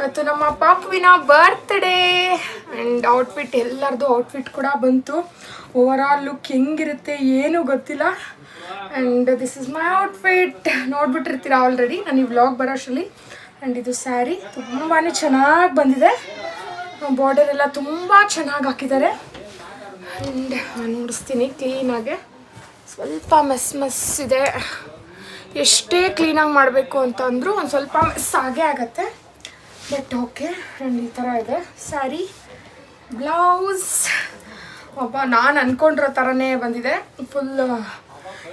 ಇವತ್ತು ನಮ್ಮ ಪಾಪುವಿನ ಬರ್ತ್ಡೇ ಆ್ಯಂಡ್ ಔಟ್ಫಿಟ್ ಎಲ್ಲರದು ಔಟ್ಫಿಟ್ ಕೂಡ ಬಂತು. ಓವರ್ ಆಲ್ ಲುಕ್ ಹೆಂಗಿರುತ್ತೆ ಏನೂ ಗೊತ್ತಿಲ್ಲ. And this is my outfit. ನೋಡ್ಬಿಟ್ಟಿರ್ತೀರ ಆಲ್ರೆಡಿ ನಾನು ಈ ವ್ಲಾಗ್ ಬರೋಷ್ಟರಲ್ಲಿ. ಆ್ಯಂಡ್ ಇದು ಸ್ಯಾರಿ ತುಂಬಾ ಚೆನ್ನಾಗಿ ಬಂದಿದೆ. ಬಾರ್ಡರ್ ಎಲ್ಲ ತುಂಬ ಚೆನ್ನಾಗಿ ಹಾಕಿದ್ದಾರೆ. ಆ್ಯಂಡ್ ನಾನು ನೋಡಿಸ್ತೀನಿ ಕ್ಲೀನಾಗೆ. ಸ್ವಲ್ಪ ಮೆಸ್ ಇದೆ. ಎಷ್ಟೇ ಕ್ಲೀನಾಗಿ ಮಾಡಬೇಕು ಅಂತ ಅಂದರೂ ಒಂದು ಸ್ವಲ್ಪ ಮೆಸ್ ಆಗೇ ಆಗುತ್ತೆ. But okay. ಆ್ಯಂಡ್ ಈ ಥರ ಇದೆ ಸ್ಯಾರಿ. ಬ್ಲೌಸ್ ನಾನು ಅಂದ್ಕೊಂಡಿರೋ ಥರನೇ ಬಂದಿದೆ. ಫುಲ್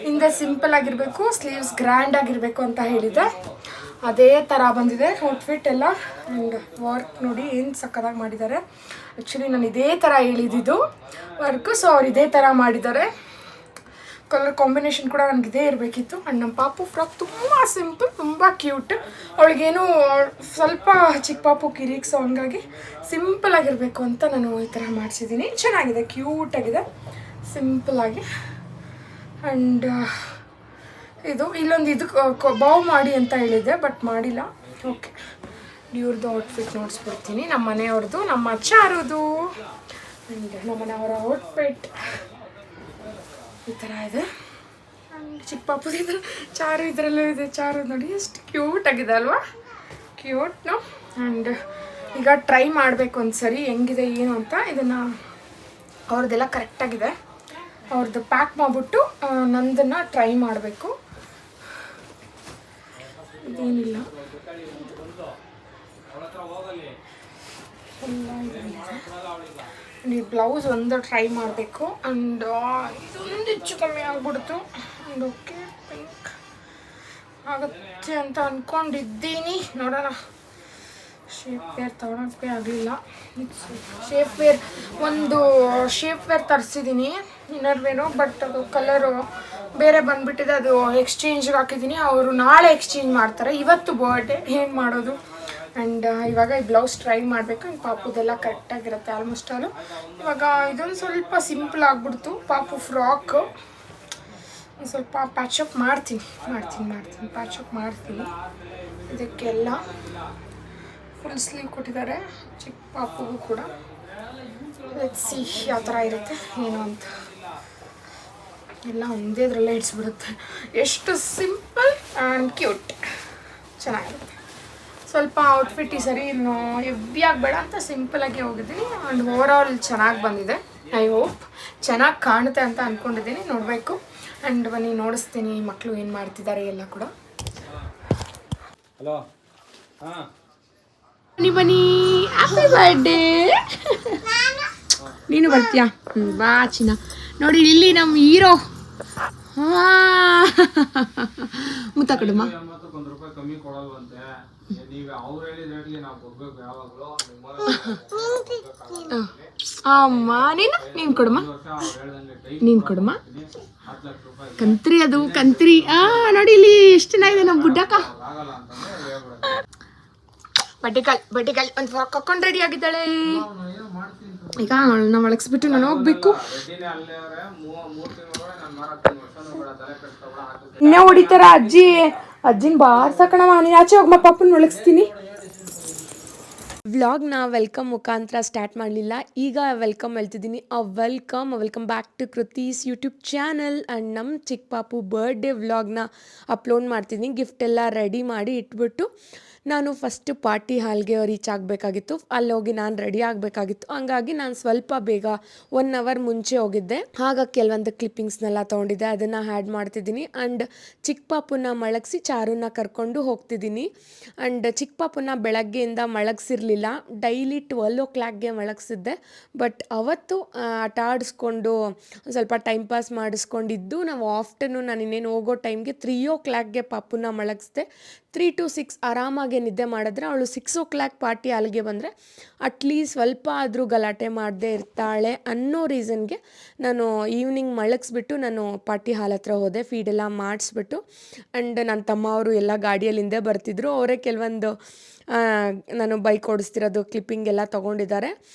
ಹಿಂದೆ ಸಿಂಪಲ್ ಆಗಿರಬೇಕು, ಸ್ಲೀವ್ಸ್ ಗ್ರ್ಯಾಂಡ್ ಆಗಿರಬೇಕು ಅಂತ ಹೇಳಿದೆ. ಅದೇ ಥರ ಬಂದಿದೆ ಔಟ್ಫಿಟ್ ಎಲ್ಲ. ಆ್ಯಂಡ್ ವರ್ಕ್ ನೋಡಿ ಏನು ಸಕ್ಕತ್ತಾಗಿ ಮಾಡಿದ್ದಾರೆ. ಆ್ಯಕ್ಚುಲಿ ನಾನು ಇದೇ ಥರ ಹೇಳಿದ್ದು ವರ್ಕು, ಸೊ ಅವ್ರು ಇದೇ ಥರ ಮಾಡಿದ್ದಾರೆ. ಕಲರ್ ಕಾಂಬಿನೇಷನ್ ಕೂಡ ನನಗಿದೇ ಇರಬೇಕಿತ್ತು. ಆ್ಯಂಡ್ ನಮ್ಮ ಪಾಪು ಫ್ರಾಕ್ ತುಂಬ ಸಿಂಪಲ್, ತುಂಬ ಕ್ಯೂಟ್. ಅವಳಿಗೇನು ಸ್ವಲ್ಪ ಚಿಕ್ಕ ಪಾಪು ಕಿರಿಕ್, ಸೊ ಹಂಗಾಗಿ ಸಿಂಪಲಾಗಿರಬೇಕು ಅಂತ ನಾನು ಈ ಥರ ಮಾಡಿಸಿದ್ದೀನಿ. ಚೆನ್ನಾಗಿದೆ, ಕ್ಯೂಟಾಗಿದೆ, ಸಿಂಪಲಾಗಿ. ಆ್ಯಂಡ್ ಇಲ್ಲೊಂದು ಬಾವ್ ಮಾಡಿ ಅಂತ ಹೇಳಿದ್ದೆ, ಬಟ್ ಮಾಡಿಲ್ಲ. ಓಕೆ, ಇವ್ರದ್ದು ಔಟ್ಫಿಟ್ ನೋಡಿಸ್ಬಿಡ್ತೀನಿ. ನಮ್ಮ ಮನೆಯವ್ರದ್ದು, ನಮ್ಮ ಚಾರುದು. ಆ್ಯಂಡ್ ನಮ್ಮ ಮನೆಯವರ ಔಟ್ಫಿಟ್ ಈ ಥರ ಇದೆ. ಆ್ಯಂಡ್ ಚಿಕ್ಕ ಪಾಪುದು ಇದ್ರೆ ಚಾರು ಇದರಲ್ಲೂ ಇದೆ. ಚಾರು ನೋಡಿ ಎಷ್ಟು ಕ್ಯೂಟಾಗಿದೆ ಅಲ್ವಾ, ಕ್ಯೂಟ್ನು. ಆ್ಯಂಡ್ ಈಗ ಟ್ರೈ ಮಾಡಬೇಕು ಒಂದು ಸರಿ ಹೆಂಗಿದೆ ಏನು ಅಂತ. ಇದನ್ನು ಅವ್ರದ್ದೆಲ್ಲ ಕರೆಕ್ಟಾಗಿದೆ. ಅವ್ರದ್ದು ಪ್ಯಾಕ್ ಮಾಡಿಬಿಟ್ಟು ನಂದನ್ನು ಟ್ರೈ ಮಾಡಬೇಕು. ಇದೇನಿಲ್ಲ, ಈ ಬ್ಲೌಸ್ ಒಂದು ಟ್ರೈ ಮಾಡಬೇಕು. ಆ್ಯಂಡ್ ಇದೊಂದು ಹೆಚ್ಚು ಕಮ್ಮಿ ಆಗಿಬಿಡ್ತು. ಆ್ಯಂಡ್ ಓಕೆ, ಪಿಂಕ್ ಆಗುತ್ತೆ ಅಂತ ಅಂದ್ಕೊಂಡಿದ್ದೀನಿ. ನೋಡೋಣ. ಶೇಪ್ ವೇರ್ ತೊಗೊಳಕ್ಕೆ ಆಗಲಿಲ್ಲ. ಒಂದು ಶೇಪ್ ವೇರ್ ತರಿಸಿದ್ದೀನಿ, ಇನ್ನರ್ ವೇರು. ಬಟ್ ಅದು ಕಲರು ಬೇರೆ ಬಂದುಬಿಟ್ಟಿದೆ. ಅದು ಎಕ್ಸ್ಚೇಂಜ್ಗೆ ಹಾಕಿದ್ದೀನಿ. ಅವರು ನಾಳೆ ಎಕ್ಸ್ಚೇಂಜ್ ಮಾಡ್ತಾರೆ. ಇವತ್ತು ಬರ್ಡೇ, ಏನು ಮಾಡೋದು. ಆ್ಯಂಡ್ ಇವಾಗ ಈ ಬ್ಲೌಸ್ ಟ್ರೈ ಮಾಡಬೇಕು. ಆ್ಯಂಡ್ ಪಾಪುದೆಲ್ಲ ಕರೆಕ್ಟಾಗಿರುತ್ತೆ ಆಲ್ಮೋಸ್ಟ್ ಆಲು. ಇವಾಗ ಇದೊಂದು ಸ್ವಲ್ಪ ಸಿಂಪಲ್ ಆಗಿಬಿಡ್ತು ಪಾಪು ಫ್ರಾಕು. ಸ್ವಲ್ಪ ಪ್ಯಾಚಪ್ ಮಾಡ್ತೀನಿ. ಪ್ಯಾಚಪ್ ಮಾಡ್ತೀನಿ. ಇದಕ್ಕೆಲ್ಲ ಫುಲ್ ಸ್ಲೀವ್ ಕೊಟ್ಟಿದ್ದಾರೆ ಚಿಕ್ಕ ಪಾಪುಗೂ ಕೂಡ. ಲೆಟ್ಸ್ ಸಿ ಯಾವ ಥರ ಇರುತ್ತೆ ಏನು ಅಂತ. ಎಲ್ಲ ಒಂದೇ ಇದರಲ್ಲೇ ಇಡ್ಸ್ಬಿಡುತ್ತೆ. ಎಷ್ಟು ಸಿಂಪಲ್ ಆ್ಯಂಡ್ ಕ್ಯೂಟ್, ಚೆನ್ನಾಗಿರುತ್ತೆ. ಸ್ವಲ್ಪ ಔಟ್ಫಿಟ್ ಈ ಸರಿ ಇನ್ನು ಹೆವಿಯಾಗಿ ಬೇಡ ಅಂತ ಸಿಂಪಲಾಗಿ ಹೋಗಿದ್ದೀನಿ. ಆ್ಯಂಡ್ ಓವರ್ ಆಲ್ ಚೆನ್ನಾಗಿ ಬಂದಿದೆ. ಐ ಹೋಪ್ ಚೆನ್ನಾಗಿ ಕಾಣುತ್ತೆ ಅಂತ ಅಂದ್ಕೊಂಡಿದ್ದೀನಿ. ನೋಡಬೇಕು. ಆ್ಯಂಡ್ ಬನ್ನಿ ನೋಡಿಸ್ತೀನಿ ಮಕ್ಕಳು ಏನು ಮಾಡ್ತಿದ್ದಾರೆ ಎಲ್ಲ ಕೂಡ. ಹಲೋ, ಹಾಂ ಬನ್ನಿ ಹ್ಯಾಪಿ ಬರ್ಡೇ. ನೀನು ಬರ್ತೀಯಾ? ಬಾ ಚಿನ್ನ. ನೋಡಿ ಇಲ್ಲಿ ನಮ್ಮ ಹೀರೋ. ಹಾಂ, ಮುತ್ತ ಕೊಡಮ್ಮ. ಕಮ್ಮಿ ಕೊಡಲ್ವಂತೆ. ಅಮ್ಮ ನೀನು ಕೊಡಮ್ಮ. ಕಂತ್ರಿ ಅದು ಕಂತ್ರಿ. ನೋಡಿ ಇಲ್ಲಿ ಎಷ್ಟು ಚೆನ್ನಾಗಿದೆ ನಮ್ಮ ಬುಡ್ಡಕ್ಕ. ಬಟ್ಟೆಕಾಲ್ ಒಂದು ಫ್ರಾಕ್ ಹಾಕೊಂಡು ರೆಡಿ ಆಗಿದ್ದಾಳೆ. ಈಗ ಅವಳನ್ನ ಒಳಗಿಸ್ಬಿಟ್ಟು ನಾನು ಹೋಗ್ಬೇಕು. ಇನ್ನೇ ಹೊಡಿತಾರ ಅಜ್ಜಿನ ಬಾರ್ಸಕಣವ. ನೀನು ಆಚೆ ಹೋಗಿ ಪಾಪನ ಒಳಗಿಸ್ತೀನಿ. ವ್ಲಾಗ್ನ ವೆಲ್ಕಮ್ ಮುಖಾಂತರ ಸ್ಟಾರ್ಟ್ ಮಾಡಲಿಲ್ಲ, ಈಗ ವೆಲ್ಕಮ್ ಹೇಳ್ತಿದ್ದೀನಿ. Welcome back to Kriti's YouTube channel. And ನಮ್ಮ ಚಿಕ್ಕ ಪಾಪು ಬರ್ಡೇ ವ್ಲಾಗ್ನ ಅಪ್ಲೋಡ್ ಮಾಡ್ತಿದ್ದೀನಿ. ಗಿಫ್ಟ್ ಎಲ್ಲ ರೆಡಿ ಮಾಡಿ ಇಟ್ಬಿಟ್ಟು ನಾನು ಫಸ್ಟ್ ಪಾರ್ಟಿ ಹಾಲ್ಗೆ ರೀಚ್ ಆಗಬೇಕಾಗಿತ್ತು. ಅಲ್ಲಿ ಹೋಗಿ ನಾನು ರೆಡಿ ಆಗಬೇಕಾಗಿತ್ತು. ಹಂಗಾಗಿ ನಾನು ಸ್ವಲ್ಪ ಬೇಗ 1 ಅವರ್ ಮುಂಚೆ ಹೋಗಿದ್ದೆ. ಆಗ ಕೆಲವೊಂದು ಕ್ಲಿಪ್ಪಿಂಗ್ಸ್ನೆಲ್ಲ ತೊಗೊಂಡಿದ್ದೆ, ಅದನ್ನು ಆ್ಯಡ್ ಮಾಡ್ತಿದ್ದೀನಿ. ಆ್ಯಂಡ್ ಚಿಕ್ಕ ಪಾಪುನ ಮಲಗಿಸಿ ಚಾರುನ ಕರ್ಕೊಂಡು ಹೋಗ್ತಿದ್ದೀನಿ. ಆ್ಯಂಡ್ ಚಿಕ್ಕ ಪಾಪುನ ಬೆಳಗ್ಗೆಯಿಂದ ಮಲಗಿಸಿರ್ಲಿಲ್ಲ. ಡೈಲಿ 12 o'clockಗೆ ಮಲಗಿಸಿದ್ದೆ. ಬಟ್ ಅವತ್ತು ಆಟ ಆಡಿಸ್ಕೊಂಡು ಸ್ವಲ್ಪ ಟೈಮ್ ಪಾಸ್ ಮಾಡಿಸ್ಕೊಂಡಿದ್ದು. ನಾವು ಆಫ್ಟರ್ನೂನ್ ನಾನು ಇನ್ನೇನು ಹೋಗೋ ಟೈಮ್ಗೆ 3 o'clockಗೆ ಪಾಪುನ ಮಲಗಿಸ್ದೆ. 3 to 6 ಆರಾಮಾಗಿ ನಿದ್ದೆ ಮಾಡಿದ್ರೆ ಅವಳು 6 o'clock ಪಾರ್ಟಿ ಹಾಲ್ಗೆ ಬಂದರೆ ಅಟ್ಲೀಸ್ಟ್ ಸ್ವಲ್ಪ ಆದರೂ ಗಲಾಟೆ ಮಾಡದೇ ಇರ್ತಾಳೆ ಅನ್ನೋ ರೀಸನ್ಗೆ ನಾನು ಈವ್ನಿಂಗ್ ಮಲಗಿಸ್ಬಿಟ್ಟು ನಾನು ಪಾರ್ಟಿ ಹಾಲ್ ಹತ್ರ ಹೋದೆ. ಫೀಡೆಲ್ಲ ಮಾಡಿಸ್ಬಿಟ್ಟು. ಆ್ಯಂಡ್ ನನ್ನ ತಮ್ಮ ಅವರು ಎಲ್ಲ ಗಾಡಿಯಲ್ಲಿ ಹಿಂದೆ ಬರ್ತಿದ್ರು. ಅವರೇ ಕೆಲವೊಂದು ನಾನು ಬೈಕ್ ಓಡಿಸ್ತಿರೋದು ಕ್ಲಿಪ್ಪಿಂಗ್ ಎಲ್ಲ ತೊಗೊಂಡಿದ್ದಾರೆ.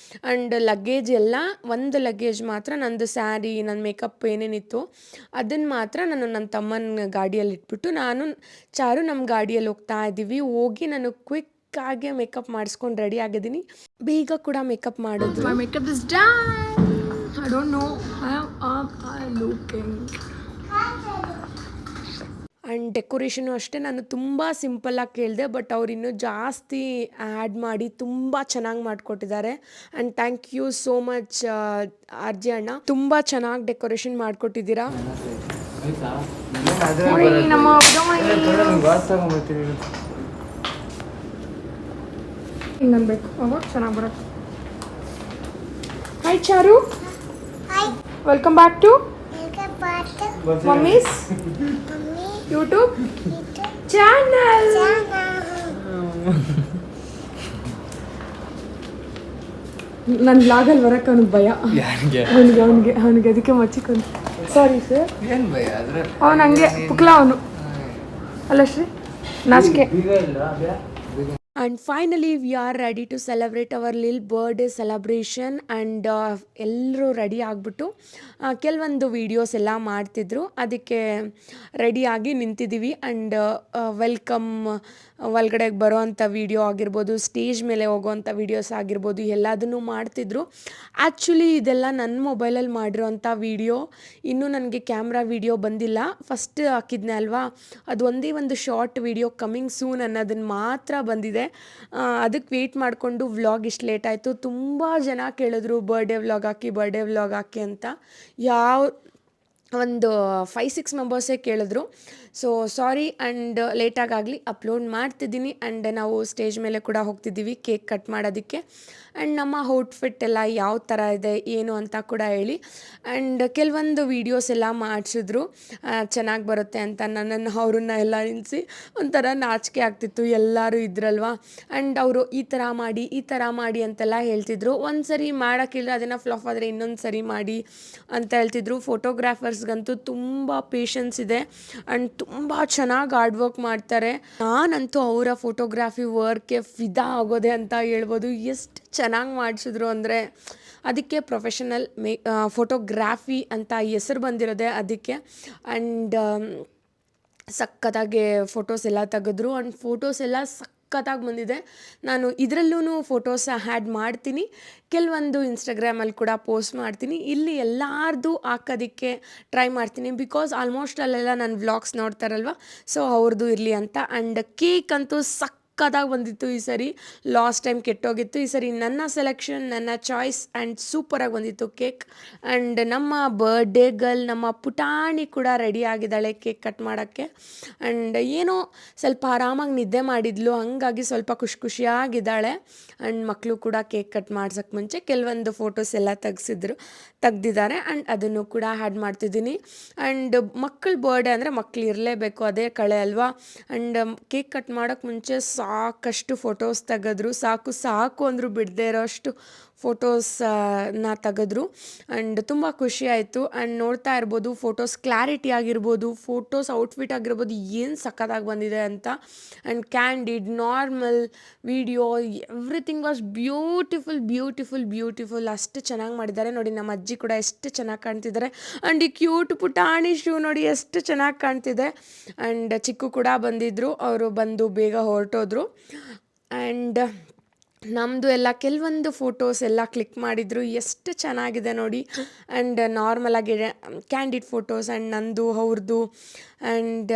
ಆ್ಯಂಡ್ ಲಗೇಜ್ ಎಲ್ಲ ಒಂದು ಲಗೇಜ್ ಮಾತ್ರ ನಂದು ಸ್ಯಾರಿ, ನನ್ನ ಮೇಕಪ್ ಏನೇನಿತ್ತು ಅದನ್ನು ಮಾತ್ರ ನಾನು ನನ್ನ ತಮ್ಮನ ಗಾಡಿಯಲ್ಲಿ ಇಟ್ಬಿಟ್ಟು ನಾನು ಚಾರು ನಮ್ಮ ಗಾಡಿಯಲ್ಲಿ ಹೋಗ್ತಾ ಇದ್ದೀವಿ. ಹೋಗಿ ನಾನು ಕ್ವಿಕ್ ಚಿಕ್ಕಾಗೆ ಮೇಕಪ್ ಮಾಡಿಸ್ಕೊಂಡು ರೆಡಿ ಆಗಿದ್ದೀನಿ. ಬೇಗ ಕೂಡ ಮೇಕಪ್ ಮಾಡೋದು. My makeup is done. I don't know how am I looking. And decoration ಅಷ್ಟೇ ನಾನು ತುಂಬ ಸಿಂಪಲ್ಲಾಗಿ ಕೇಳಿದೆ, ಬಟ್ ಅವ್ರು ಇನ್ನೂ ಜಾಸ್ತಿ ಆ್ಯಡ್ ಮಾಡಿ ತುಂಬ ಚೆನ್ನಾಗಿ ಮಾಡಿಕೊಟ್ಟಿದ್ದಾರೆ. And thank you so much RJ ಅಣ್ಣ, ತುಂಬ ಚೆನ್ನಾಗಿ ಡೆಕೋರೇಷನ್ ಮಾಡಿಕೊಟ್ಟಿದ್ದೀರಾ. ನಮ್ಮ ಹಿಂಗನ್ಬೇಕು, ಅವಾಗ ಚೆನ್ನಾಗಿ ಬರುತ್ತೆ. Hi Charu, welcome back to mummy's YouTube channel. ನನ್ನ ಬ್ಲಾಗಲ್ಲಿ ಬರಕ್ಕೆ ಅವ್ನಿಗೆ ಭಯ. ಅವನಿಗೆ ಅದಕ್ಕೆ ಮಚ್ಚಿಕೊಂಡು ಸಾರಿ ಸರ್. ಏನು ಭಯ ಆದರೆ ಅವನು ಹಂಗೆ ಪುಕ್ಲ ಅವನು ಅಲ್ಲ ಶ್ರೀ, ನಾಚಿಕೆ. And finally we are ready to celebrate our lil birthday celebration. And ಎಲ್ಲರೂ ರೆಡಿ ಆಗಿಬಿಟ್ಟು ಕೆಲವೊಂದು ವೀಡಿಯೋಸ್ ಎಲ್ಲ ಮಾಡ್ತಿದ್ರು, ಅದಕ್ಕೆ ರೆಡಿಯಾಗಿ ನಿಂತಿದ್ದೀವಿ. ಆ್ಯಂಡ್ ವೆಲ್ಕಮ್ ಒಳಗಡೆಗೆ ಬರೋವಂಥ ವೀಡಿಯೋ ಆಗಿರ್ಬೋದು, ಸ್ಟೇಜ್ ಮೇಲೆ ಹೋಗೋವಂಥ ವೀಡಿಯೋಸ್ ಆಗಿರ್ಬೋದು, ಎಲ್ಲದನ್ನು ಮಾಡ್ತಿದ್ರು. ಆ್ಯಕ್ಚುಲಿ ಇದೆಲ್ಲ ನನ್ನ ಮೊಬೈಲಲ್ಲಿ ಮಾಡಿರೋವಂಥ ವೀಡಿಯೋ, ಇನ್ನೂ ನನಗೆ ಕ್ಯಾಮ್ರಾ ವೀಡಿಯೋ ಬಂದಿಲ್ಲ. ಫಸ್ಟ್ ಹಾಕಿದ್ನೆ ಅಲ್ವಾ, ಅದು ಒಂದೇ ಒಂದು ಶಾರ್ಟ್ ವೀಡಿಯೋ ಕಮಿಂಗ್ ಸೂನ್ ಅನ್ನೋದನ್ನು ಮಾತ್ರ ಬಂದಿದೆ. ಅದಕ್ಕೆ ವೆಯ್ಟ್ ಮಾಡಿಕೊಂಡು ವ್ಲಾಗ್ ಇಷ್ಟು ಲೇಟ್ ಆಯಿತು. ತುಂಬ ಜನ ಕೇಳಿದ್ರು ಬರ್ಡೇ ವ್ಲಾಗ್ ಹಾಕಿ ಅಂತ. ಯಾವ ಒಂದು 5-6 ಮೆಂಬರ್ಸೇ ಕೇಳಿದ್ರು. ಸೊ ಸಾರಿ, ಆ್ಯಂಡ್ ಲೇಟಾಗಾಗಲಿ ಅಪ್ಲೋಡ್ ಮಾಡ್ತಿದ್ದೀನಿ. ಆ್ಯಂಡ್ ನಾವು ಸ್ಟೇಜ್ ಮೇಲೆ ಕೂಡ ಹೋಗ್ತಿದ್ದೀವಿ ಕೇಕ್ ಕಟ್ ಮಾಡೋದಕ್ಕೆ. ಆ್ಯಂಡ್ ನಮ್ಮ ಔಟ್ಫಿಟ್ ಎಲ್ಲ ಯಾವ ಥರ ಇದೆ ಏನು ಅಂತ ಕೂಡ ಹೇಳಿ. ಆ್ಯಂಡ್ ಕೆಲವೊಂದು ವೀಡಿಯೋಸ್ ಎಲ್ಲ ಮಾಡಿಸಿದ್ರು ಚೆನ್ನಾಗಿ ಬರುತ್ತೆ ಅಂತ. ನನ್ನನ್ನು ಅವ್ರನ್ನ ಎಲ್ಲ ನಿಲ್ಲಿಸಿ ಒಂಥರ ನಾಚಿಕೆ ಆಗ್ತಿತ್ತು, ಎಲ್ಲರೂ ಇದ್ರಲ್ವ. ಆ್ಯಂಡ್ ಅವರು ಈ ಥರ ಮಾಡಿ ಅಂತೆಲ್ಲ ಹೇಳ್ತಿದ್ರು. ಒಂದು ಸರಿ ಮಾಡೋಕ್ಕಿಲ್ಲ, ಅದನ್ನು ಫ್ಲಾಪ್ ಆದರೆ ಇನ್ನೊಂದು ಸರಿ ಮಾಡಿ ಅಂತ ಹೇಳ್ತಿದ್ರು. ಫೋಟೋಗ್ರಾಫರ್ಸ್ಗಂತೂ ತುಂಬ ಪೇಷನ್ಸ್ ಇದೆ ಆ್ಯಂಡ್ ತುಂಬ ಚೆನ್ನಾಗಿ ಹಾರ್ಡ್ ವರ್ಕ್ ಮಾಡ್ತಾರೆ. ನಾನಂತೂ ಅವರ ಫೋಟೋಗ್ರಾಫಿ ವರ್ಕ್ಗೆ ಫಿದಾ ಆಗೋದೆ ಅಂತ ಹೇಳ್ಬೋದು. ಎಷ್ಟು ಚೆನ್ನಾಗಿ ಮಾಡಿಸಿದ್ರು ಅಂದರೆ ಅದಕ್ಕೆ ಪ್ರೊಫೆಷನಲ್ ಫೋಟೋಗ್ರಾಫಿ ಅಂತ ಹೆಸರು ಬಂದಿರೋದೆ ಅದಕ್ಕೆ. ಆ್ಯಂಡ್ ಸಖತ್ತಾಗಿ ಫೋಟೋಸ್ ಎಲ್ಲ ತೆಗೆದ್ರು. ಆ್ಯಂಡ್ ಫೋಟೋಸ್ ಎಲ್ಲ ಸಖತ್ತಾಗಿ ಬಂದಿದೆ. ನಾನು ಇದರಲ್ಲೂ ಫೋಟೋಸ್ ಆ್ಯಡ್ ಮಾಡ್ತೀನಿ, ಕೆಲವೊಂದು ಇನ್ಸ್ಟಾಗ್ರಾಮಲ್ಲಿ ಕೂಡ ಪೋಸ್ಟ್ ಮಾಡ್ತೀನಿ. ಇಲ್ಲಿ ಎಲ್ಲಾರ್ದು ಹಾಕೋದಕ್ಕೆ ಟ್ರೈ ಮಾಡ್ತೀನಿ, ಬಿಕಾಸ್ ಆಲ್ಮೋಸ್ಟ್ ಅಲ್ಲೆಲ್ಲ ನನ್ನ ವ್ಲಾಗ್ಸ್ ನೋಡ್ತಾರಲ್ವ, ಸೊ ಅವ್ರದ್ದು ಇರಲಿ ಅಂತ. ಆ್ಯಂಡ್ ಕೇಕ್ ಅಂತೂ ಸಖತ್ತಾಗಿ ಬಂದಿತ್ತು ಈ ಸರಿ. ಲಾಸ್ಟ್ ಟೈಮ್ ಕೆಟ್ಟೋಗಿತ್ತು, ಈ ಸರಿ ನನ್ನ ಸೆಲೆಕ್ಷನ್, ನನ್ನ ಚಾಯ್ಸ್ ಆ್ಯಂಡ್ ಸೂಪರಾಗಿ ಬಂದಿತ್ತು ಕೇಕ್. ಆ್ಯಂಡ್ ನಮ್ಮ ಬರ್ಡೇ ಗರ್ಲ್, ನಮ್ಮ ಪುಟಾಣಿ ಕೂಡ ರೆಡಿ ಆಗಿದ್ದಾಳೆ ಕೇಕ್ ಕಟ್ ಮಾಡೋಕ್ಕೆ. ಆ್ಯಂಡ್ ಏನೋ ಸ್ವಲ್ಪ ಆರಾಮಾಗಿ ನಿದ್ದೆ ಮಾಡಿದ್ಲು, ಹಾಗಾಗಿ ಸ್ವಲ್ಪ ಖುಷಿಯಾಗಿದ್ದಾಳೆ. ಆ್ಯಂಡ್ ಮಕ್ಕಳು ಕೂಡ ಕೇಕ್ ಕಟ್ ಮಾಡ್ಸೋಕ್ಕೆ ಮುಂಚೆ ಕೆಲವೊಂದು ಫೋಟೋಸ್ ಎಲ್ಲ ತೆಗ್ದಿದ್ದಾರೆ. ಆ್ಯಂಡ್ ಅದನ್ನು ಕೂಡ ಆ್ಯಡ್ ಮಾಡ್ತಿದ್ದೀನಿ. ಆ್ಯಂಡ್ ಮಕ್ಕಳ ಬರ್ಡೇ ಅಂದರೆ ಮಕ್ಕಳು ಇರಲೇಬೇಕು, ಅದೇ ಕಳೆ ಅಲ್ವಾ. ಆ್ಯಂಡ್ ಕೇಕ್ ಕಟ್ ಮಾಡೋಕ್ಕೆ ಮುಂಚೆ ಸಾಕಷ್ಟು ಫೋಟೋಸ್ ತೆಗೆದ್ರು, ಸಾಕು ಅಂದರೂ ಬಿಡದೇ ಇರೋ ಅಷ್ಟು ಫೋಟೋಸ್ನ ತೆಗೆದ್ರು. ಆ್ಯಂಡ್ ತುಂಬ ಖುಷಿ ಆಯಿತು. ಆ್ಯಂಡ್ ನೋಡ್ತಾ ಇರ್ಬೋದು ಫೋಟೋಸ್ ಕ್ಲಾರಿಟಿ ಆಗಿರ್ಬೋದು, ಫೋಟೋಸ್ ಔಟ್ಫಿಟ್ ಆಗಿರ್ಬೋದು, ಏನು ಸಖತ್ತಾಗಿ ಬಂದಿದೆ ಅಂತ. And candid, normal, video, everything was beautiful. ಅಷ್ಟು ಚೆನ್ನಾಗಿ ಮಾಡಿದ್ದಾರೆ ನೋಡಿ. ನಮ್ಮ ಅಜ್ಜಿ ಕೂಡ ಎಷ್ಟು ಚೆನ್ನಾಗಿ ಕಾಣ್ತಿದ್ದಾರೆ. ಆ್ಯಂಡ್ ಈ ಕ್ಯೂಟ್ ಪುಟಾಣಿ ಶೂ ನೋಡಿ ಎಷ್ಟು ಚೆನ್ನಾಗಿ ಕಾಣ್ತಿದೆ. ಆ್ಯಂಡ್ ಚಿಕ್ಕು ಕೂಡ ಬಂದಿದ್ದರು, ಅವರು ಬಂದು ಬೇಗ ಹೊರಟೋದ್ರು. ಆ್ಯಂಡ್ ನಮ್ಮದು ಎಲ್ಲ ಕೆಲವೊಂದು ಫೋಟೋಸ್ ಎಲ್ಲ ಕ್ಲಿಕ್ ಮಾಡಿದರು, ಎಷ್ಟು ಚೆನ್ನಾಗಿದೆ ನೋಡಿ. ಆ್ಯಂಡ್ ನಾರ್ಮಲಾಗಿ ಕ್ಯಾಂಡಿಡ್ ಫೋಟೋಸ್ ಆ್ಯಂಡ್ ನಂದು ಅವ್ರದ್ದು ಆ್ಯಂಡ್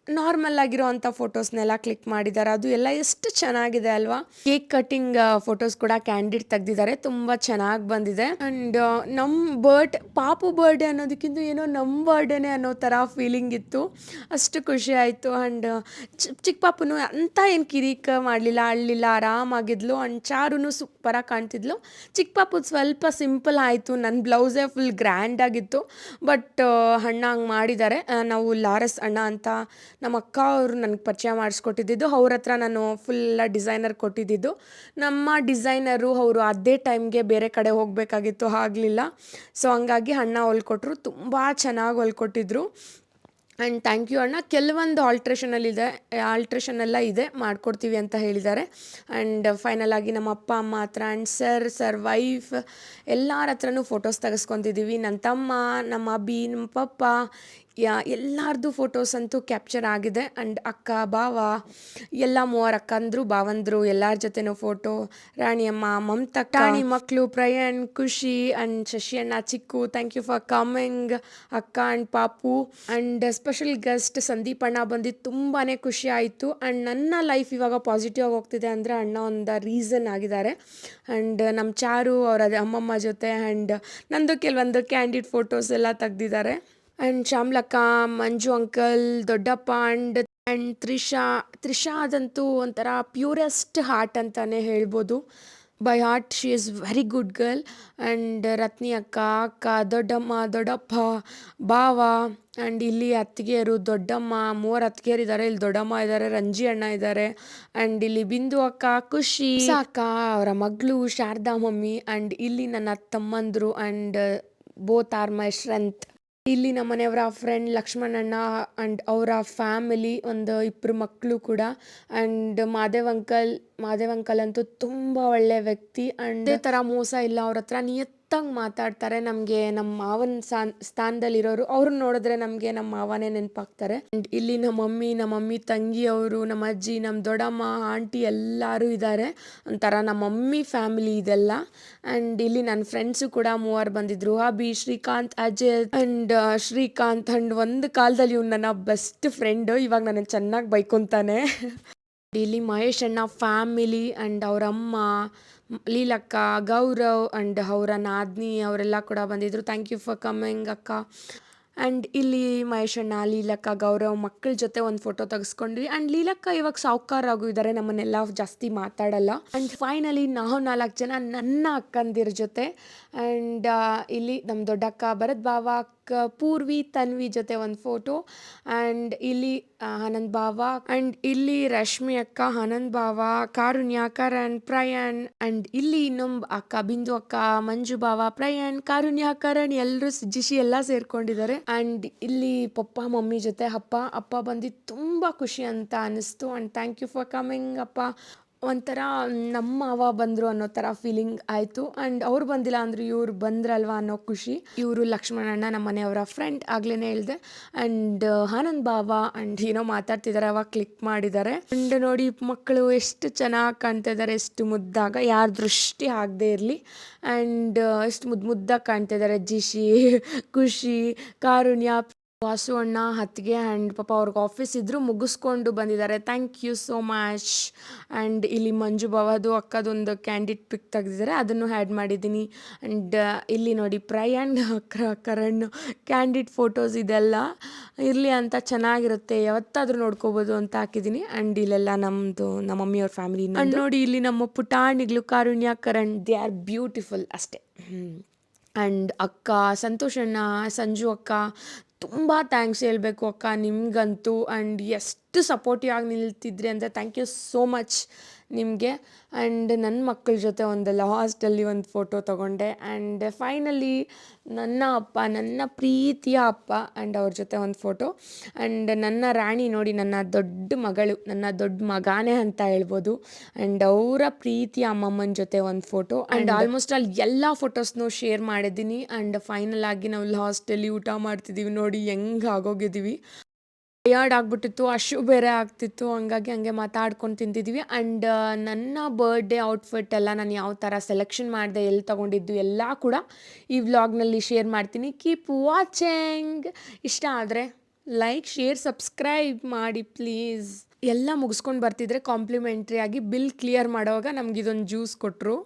ನಾರ್ಮಲ್ ಆಗಿರೋ ಅಂಥ ಫೋಟೋಸ್ನೆಲ್ಲ ಕ್ಲಿಕ್ ಮಾಡಿದ್ದಾರೆ. ಅದು ಎಲ್ಲ ಎಷ್ಟು ಚೆನ್ನಾಗಿದೆ ಅಲ್ವಾ. ಕೇಕ್ ಕಟ್ಟಿಂಗ್ ಫೋಟೋಸ್ ಕೂಡ ಕ್ಯಾಂಡಿಡ್ ತೆಗ್ದಿದ್ದಾರೆ, ತುಂಬ ಚೆನ್ನಾಗಿ ಬಂದಿದೆ. ಆ್ಯಂಡ್ ನಮ್ಮ ಪಾಪು ಬರ್ಡೇ ಅನ್ನೋದಕ್ಕಿಂತ ಏನೋ ನಮ್ಮ ಬರ್ಡೇನೆ ಅನ್ನೋ ಥರ ಫೀಲಿಂಗ್ ಇತ್ತು, ಅಷ್ಟು ಖುಷಿ ಆಯಿತು. ಆ್ಯಂಡ್ ಚಿಕ್ಕ ಪಾಪುನು ಅಂತ ಏನು ಕಿರಿಕ ಮಾಡಲಿಲ್ಲ, ಅಳ್ಳಿಲ್ಲ, ಆರಾಮಾಗಿದ್ಲು. ಆ್ಯಂಡ್ ಚಾರುನು ಸೂಪರಾಗಿ ಕಾಣ್ತಿದ್ಲು. ಚಿಕ್ಕ ಪಾಪುದು ಸ್ವಲ್ಪ ಸಿಂಪಲ್ ಆಯಿತು, ನನ್ನ ಬ್ಲೌಸೇ ಫುಲ್ ಗ್ರ್ಯಾಂಡಾಗಿತ್ತು. ಬಟ್ ಅಣ್ಣ ಹಂಗೆ ಮಾಡಿದ್ದಾರೆ. ನಾವು ಲಾರಸ್ ಅಣ್ಣ ಅಂತ ನಮ್ಮ ಅಕ್ಕ ಅವರು ನನಗೆ ಪರಿಚಯ ಮಾಡಿಸ್ಕೊಟ್ಟಿದ್ದು, ಅವ್ರ ಹತ್ರ ನಾನು ಫುಲ್ಲ ಡಿಸೈನರ್ ಕೊಟ್ಟಿದ್ದು. ನಮ್ಮ ಡಿಸೈನರು ಅವರು ಅದೇ ಟೈಮ್ಗೆ ಬೇರೆ ಕಡೆ ಹೋಗಬೇಕಾಗಿತ್ತು, ಆಗಲಿಲ್ಲ. ಸೊ ಹಂಗಾಗಿ ಅಣ್ಣ ಹೊಲ್ಕೊಟ್ರು, ತುಂಬ ಚೆನ್ನಾಗಿ ಹೊಲ್ಕೊಟ್ಟಿದ್ರು. ಆ್ಯಂಡ್ ಥ್ಯಾಂಕ್ ಯು ಅಣ್ಣ. ಕೆಲವೊಂದು ಆಲ್ಟ್ರೇಷನ್ ಎಲ್ಲ ಇದೆ, ಮಾಡಿಕೊಡ್ತೀವಿ ಅಂತ ಹೇಳಿದ್ದಾರೆ. ಆ್ಯಂಡ್ ಫೈನಲ್ ಆಗಿ ನಮ್ಮ ಅಪ್ಪ ಅಮ್ಮ ಹತ್ರ ಆ್ಯಂಡ್ ಸರ್ ವೈಫ್ ಎಲ್ಲರ ಹತ್ರನೂ ಫೋಟೋಸ್ ತೆಗೆಸ್ಕೊತಿದ್ದೀವಿ. ನನ್ನ ತಮ್ಮ, ನಮ್ಮ ಅಬ್ಬಿ, ನಮ್ಮ ಪಪ್ಪ, ಎಲ್ಲರದ್ದು ಫೋಟೋಸ್ ಅಂತೂ ಕ್ಯಾಪ್ಚರ್ ಆಗಿದೆ. ಆ್ಯಂಡ್ ಅಕ್ಕ ಬಾವ ಎಲ್ಲ 3 ಅಕ್ಕಂದ್ರು ಭಾವಂದರು ಎಲ್ಲರ ಜೊತೆನೂ ಫೋಟೋ. ರಾಣಿಯಮ್ಮ, ಮಮತಕ್ಕ, ರಾಣಿ ಮಕ್ಕಳು ಪ್ರಯಾಣ್, ಖುಷಿ ಆ್ಯಂಡ್ ಶಶಿ ಅಣ್ಣ, ಚಿಕ್ಕು, ಥ್ಯಾಂಕ್ ಯು ಫಾರ್ ಕಮಿಂಗ್. ಅಕ್ಕ ಆ್ಯಂಡ್ ಪಾಪು ಆ್ಯಂಡ್ ಸ್ಪೆಷಲ್ ಗೆಸ್ಟ್ ಸಂದೀಪ್ ಅಣ್ಣ ಬಂದಿದ್ದು ತುಂಬಾ ಖುಷಿ ಆಯಿತು. ಆ್ಯಂಡ್ ನನ್ನ ಲೈಫ್ ಇವಾಗ ಪಾಸಿಟಿವ್ ಆಗಿ ಹೋಗ್ತಿದೆ ಅಂದರೆ ಅಣ್ಣ ಒಂದು ರೀಸನ್ ಆಗಿದ್ದಾರೆ. ಆ್ಯಂಡ್ ನಮ್ಮ ಚಾರು ಅವರ ಅಮ್ಮಮ್ಮ ಜೊತೆ ಆ್ಯಂಡ್ ನಂದು ಕೆಲವೊಂದು ಕ್ಯಾಂಡಿಡ್ ಫೋಟೋಸ್ ಎಲ್ಲ ತೆಗ್ದಿದ್ದಾರೆ. ಆ್ಯಂಡ್ ಶ್ಯಾಮ್ಲಕ್ಕ, ಮಂಜು ಅಂಕಲ್, ದೊಡ್ಡಪ್ಪ ಆ್ಯಂಡ್ ತ್ರಿಷಾ ಅದಂತೂ ಒಂಥರ ಪ್ಯೂರೆಸ್ಟ್ ಹಾರ್ಟ್ ಅಂತಲೇ ಹೇಳ್ಬೋದು. By heart she is very good girl. And Ratni ಅಕ್ಕ, ದೊಡ್ಡಮ್ಮ, ದೊಡ್ಡಪ್ಪ, ಭಾವ ಆ್ಯಂಡ್ ಇಲ್ಲಿ ಅತ್ತಿಗೆಯರು, ದೊಡ್ಡಮ್ಮ, 3 ಅತ್ತಿಗೆಯರಿದ್ದಾರೆ. ಇಲ್ಲಿ ದೊಡ್ಡಮ್ಮ ಇದ್ದಾರೆ, ರಂಜಿ ಅಣ್ಣ ಇದ್ದಾರೆ. ಆ್ಯಂಡ್ ಇಲ್ಲಿ ಬಿಂದು ಅಕ್ಕ, ಖುಷಿ ಅಕ್ಕ, ಅವರ ಮಗಳು ಶಾರದಾ ಮಮ್ಮಿ. ಆ್ಯಂಡ್ ಇಲ್ಲಿ ನನ್ನ ತಮ್ಮಂದರು and both are my strength. ಇಲ್ಲಿ ನಮ್ಮ ಮನೆಯವರ ಫ್ರೆಂಡ್ ಲಕ್ಷ್ಮಣಣ್ಣ ಆ್ಯಂಡ್ ಅವರ ಫ್ಯಾಮಿಲಿ, ಒಂದು 2 ಮಕ್ಕಳು ಕೂಡ. ಆ್ಯಂಡ್ ಮಾದೇವ್ ಅಂಕಲ್ ಅಂತೂ ತುಂಬ ಒಳ್ಳೆಯ ವ್ಯಕ್ತಿ. ಆ್ಯಂಡ್ ಇದೇ ಥರ ಮೋಸ ಇಲ್ಲ, ಅವ್ರ ಹತ್ರ ನಿಯತ್ತಾಗಿ ಮಾತಾಡ್ತಾರೆ. ನಮಗೆ ನಮ್ಮ ಮಾವನ ಸ್ಥಾನದಲ್ಲಿರೋರು ಅವ್ರನ್ನ ನೋಡಿದ್ರೆ ನಮಗೆ ನಮ್ಮ ಮಾವನೇ ನೆನಪಾಗ್ತಾರೆ. ಆ್ಯಂಡ್ ಇಲ್ಲಿ ನಮ್ಮ ಮಮ್ಮಿ ತಂಗಿಯವರು, ನಮ್ಮ ಅಜ್ಜಿ, ನಮ್ಮ ದೊಡ್ಡಮ್ಮ, ಆಂಟಿ ಎಲ್ಲರೂ ಇದ್ದಾರೆ. ಒಂಥರ ನಮ್ಮ ಮಮ್ಮಿ ಫ್ಯಾಮಿಲಿ ಇದೆಲ್ಲ. ಆ್ಯಂಡ್ ಇಲ್ಲಿ ನನ್ನ ಫ್ರೆಂಡ್ಸು ಕೂಡ 3 ಬಂದಿದ್ರು. ಅಭಿ, ಶ್ರೀಕಾಂತ್, ಅಜಯ್ ಆ್ಯಂಡ್ ಶ್ರೀಕಾಂತ್. ಆ್ಯಂಡ್ ಒಂದು ಕಾಲದಲ್ಲಿ ಇವ್ನು ನನ್ನ ಬೆಸ್ಟ್ ಫ್ರೆಂಡು, ಇವಾಗ ನನಗೆ ಚೆನ್ನಾಗಿ ಬೈಕೊತಾನೆ. ಇಲ್ಲಿ ಮಹೇಶ್ ಅಣ್ಣ ಫ್ಯಾಮಿಲಿ ಆ್ಯಂಡ್ ಅವರಮ್ಮ ಲೀಲಕ್ಕ, ಗೌರವ್ ಆ್ಯಂಡ್ ಅವರ ನಾದ್ನಿ ಅವರೆಲ್ಲ ಕೂಡ ಬಂದಿದ್ದರು. ಥ್ಯಾಂಕ್ ಯು ಫಾರ್ ಕಮಿಂಗ್ ಅಕ್ಕ. ಆ್ಯಂಡ್ ಇಲ್ಲಿ ಮಹೇಶ್ ಅಣ್ಣ, ಲೀಲಕ್ಕ, ಗೌರವ್ ಮಕ್ಕಳ ಜೊತೆ ಒಂದು ಫೋಟೋ ತೆಗೆಸ್ಕೊಂಡ್ವಿ. ಆ್ಯಂಡ್ ಲೀಲಕ್ಕ ಇವಾಗ ಸಾವುಕಾರಾಗೂ ಇದ್ದಾರೆ, ನಮ್ಮನ್ನೆಲ್ಲ ಜಾಸ್ತಿ ಮಾತಾಡಲ್ಲ. ಆ್ಯಂಡ್ ಫೈನಲಿ ನಾವು 4 ಜನ ನನ್ನ ಅಕ್ಕಂದಿರ ಜೊತೆ. ಆ್ಯಂಡ್ ಇಲ್ಲಿ ನಮ್ಮ ದೊಡ್ಡಕ್ಕ ಭರತ್ ಭಾವ, ಪೂರ್ವಿ, ತನ್ವಿ ಜೊತೆ ಒಂದು ಫೋಟೋ. ಆ್ಯಂಡ್ ಇಲ್ಲಿ ಆನಂದ್ ಭಾವ ಆ್ಯಂಡ್ ಇಲ್ಲಿ ರಶ್ಮಿ ಅಕ್ಕ, ಆನಂದ್ ಭಾವ, ಕಾರುಣ್ಯ, ಕರಣ್, ಪ್ರಯಾಣ್. ಆ್ಯಂಡ್ ಇಲ್ಲಿ ಇನ್ನೊಂದು ಅಕ್ಕ ಬಿಂದು ಅಕ್ಕ, ಮಂಜು ಭಾವ, ಪ್ರಯಾಣ್, ಕಾರುಣ್ಯ, ಕರಣ್ ಎಲ್ಲರೂ ಜಿಶಿ ಎಲ್ಲ ಸೇರ್ಕೊಂಡಿದ್ದಾರೆ. ಆ್ಯಂಡ್ ಇಲ್ಲಿ ಪಪ್ಪ ಮಮ್ಮಿ ಜೊತೆ ಅಪ್ಪ ಬಂದಿದ್ದು ತುಂಬ ಖುಷಿ ಅಂತ ಅನ್ನಿಸ್ತು. And thank you for coming ಅಪ್ಪ. ಒಂಥರ ನಮ್ಮ ಅವ್ವ ಬಂದರು ಅನ್ನೋ ಥರ ಫೀಲಿಂಗ್ ಆಯಿತು. ಆ್ಯಂಡ್ ಅವ್ರು ಬಂದಿಲ್ಲ ಅಂದರು ಇವ್ರು ಬಂದ್ರಲ್ವ ಅನ್ನೋ ಖುಷಿ. ಇವರು ಲಕ್ಷ್ಮಣಣ್ಣ, ನಮ್ಮ ಮನೆಯವರ ಫ್ರೆಂಡ್, ಆಗಲೇ ಹೇಳಿದೆ. ಆ್ಯಂಡ್ ಆನಂದ್ ಭಾವ ಆ್ಯಂಡ್ ಏನೋ ಮಾತಾಡ್ತಿದ್ದಾರೆ, ಅವಾಗ ಕ್ಲಿಕ್ ಮಾಡಿದ್ದಾರೆ. ಆ್ಯಂಡ್ ನೋಡಿ ಮಕ್ಕಳು ಎಷ್ಟು ಚೆನ್ನಾಗಿ ಕಾಣ್ತಾ ಇದ್ದಾರೆ, ಎಷ್ಟು ಮುದ್ದಾಗ, ಯಾರ ದೃಷ್ಟಿ ಆಗದೆ ಇರಲಿ. ಆ್ಯಂಡ್ ಎಷ್ಟು ಮುದ್ದಾಗಿ ಕಾಣ್ತಾ ಇದ್ದಾರೆ. ಜಿಶಿ, ಖುಷಿ, ಕಾರುಣ್ಯ, ವಾಸು ಅಣ್ಣ, ಅತ್ತಿಗೆ ಆ್ಯಂಡ್ ಪಾಪ ಅವ್ರಿಗೆ ಆಫೀಸ್ ಇದ್ದರೂ ಮುಗಿಸ್ಕೊಂಡು ಬಂದಿದ್ದಾರೆ. Thank you so much. And ಇಲ್ಲಿ ಮಂಜು ಬಾವದು ಅಕ್ಕದೊಂದು ಕ್ಯಾಂಡಿಡ್ ಪಿಕ್ ತೆಗೆದಿದ್ದಾರೆ, ಅದನ್ನು ಆ್ಯಡ್ ಮಾಡಿದ್ದೀನಿ. ಆ್ಯಂಡ್ ಇಲ್ಲಿ ನೋಡಿ ಪ್ರಯಾಣ್, ಕರಣ್ ಕ್ಯಾಂಡಿಡ್ ಫೋಟೋಸ್ ಇದೆಲ್ಲ ಇರಲಿ ಅಂತ ಚೆನ್ನಾಗಿರುತ್ತೆ, ಯಾವತ್ತಾದರೂ ನೋಡ್ಕೋಬೋದು ಅಂತ ಹಾಕಿದ್ದೀನಿ. ಆ್ಯಂಡ್ ಇಲ್ಲೆಲ್ಲ ನಮ್ಮ ಮಮ್ಮಿಯವ್ರ ಫ್ಯಾಮಿಲಿ. ಆ್ಯಂಡ್ ನೋಡಿ ಇಲ್ಲಿ ನಮ್ಮ ಪುಟಾಣಿಗಳು ಕಾರುಣ್ಯ, ಕರಣ್, ದೇ ಆರ್ ಬ್ಯೂಟಿಫುಲ್ ಅಷ್ಟೇ. ಆ್ಯಂಡ್ ಅಕ್ಕ ಸಂತೋಷಣ್ಣ, ಸಂಜು ಅಕ್ಕ, ತುಂಬ ಥ್ಯಾಂಕ್ಸ್ ಹೇಳಬೇಕು ಅಕ್ಕ ನಿಮಗಂತೂ. ಆ್ಯಂಡ್ ಎಷ್ಟು ಸಪೋರ್ಟಿವ್ ಆಗಿ ನಿಲ್ತಿದ್ರಿ ಅಂತ ಥ್ಯಾಂಕ್ ಯು ಸೋ ಮಚ್ ನಿಮಗೆ. ಆ್ಯಂಡ್ ನನ್ನ ಮಕ್ಕಳ ಜೊತೆ ಒಂದು ಲಾಸ್ಟಲ್ಲಿ ಒಂದು ಫೋಟೋ ತೊಗೊಂಡೆ. ಆ್ಯಂಡ್ ಫೈನಲಿ ನನ್ನ ಅಪ್ಪ, ನನ್ನ ಪ್ರೀತಿಯ ಅಪ್ಪ ಆ್ಯಂಡ್ ಅವ್ರ ಜೊತೆ ಒಂದು ಫೋಟೋ. ಆ್ಯಂಡ್ ನನ್ನ ರಾಣಿ ನೋಡಿ, ನನ್ನ ದೊಡ್ಡ ಮಗಳು, ನನ್ನ ದೊಡ್ಡ ಮಗಾನೇ ಅಂತ ಹೇಳ್ಬೋದು. ಆ್ಯಂಡ್ ಅವರ ಪ್ರೀತಿಯ ಅಮ್ಮಮ್ಮನ ಜೊತೆ ಒಂದು ಫೋಟೋ. ಆ್ಯಂಡ್ ಆಲ್ಮೋಸ್ಟ್ ಅಲ್ಲಿ ಎಲ್ಲ ಫೋಟೋಸ್ನೂ ಶೇರ್ ಮಾಡಿದ್ದೀನಿ. ಆ್ಯಂಡ್ ಫೈನಲ್ ಆಗಿ ನಾವು ಲಾಸ್ಟಲ್ಲಿ ಊಟ ಮಾಡ್ತಿದ್ದೀವಿ, ನೋಡಿ ಹೆಂಗೆ ಆಗೋಗಿದ್ದೀವಿ. ಟಯರ್ಡ್ ಆಗಿಬಿಟ್ಟಿತ್ತು, ಅಶು ಬೇರೆ ಆಗ್ತಿತ್ತು, ಹಂಗೆ ಮಾತಾಡ್ಕೊಂಡು ತಿಂತಿದ್ವಿ. ಆ್ಯಂಡ್ ನನ್ನ ಬರ್ಡೇ ಔಟ್ಫಿಟ್ ಎಲ್ಲ ನಾನು ಯಾವ ಥರ ಸೆಲೆಕ್ಷನ್ ಮಾಡಿದೆ, ಎಲ್ಲಿ ತೊಗೊಂಡಿದ್ದು ಎಲ್ಲ ಕೂಡ ಈ ವ್ಲಾಗ್ನಲ್ಲಿ ಶೇರ್ ಮಾಡ್ತೀನಿ. Keep watching. ಇಷ್ಟ ಆದರೆ ಲೈಕ್, ಶೇರ್, ಸಬ್ಸ್ಕ್ರೈಬ್ ಮಾಡಿ ಪ್ಲೀಸ್. ಎಲ್ಲ ಮುಗಿಸ್ಕೊಂಡು ಬರ್ತಿದ್ರೆ ಕಾಂಪ್ಲಿಮೆಂಟ್ರಿ ಆಗಿ ಬಿಲ್ ಕ್ಲಿಯರ್ ಮಾಡೋವಾಗ ನಮಗಿದೊಂದು ಜ್ಯೂಸ್ ಕೊಟ್ಟರು.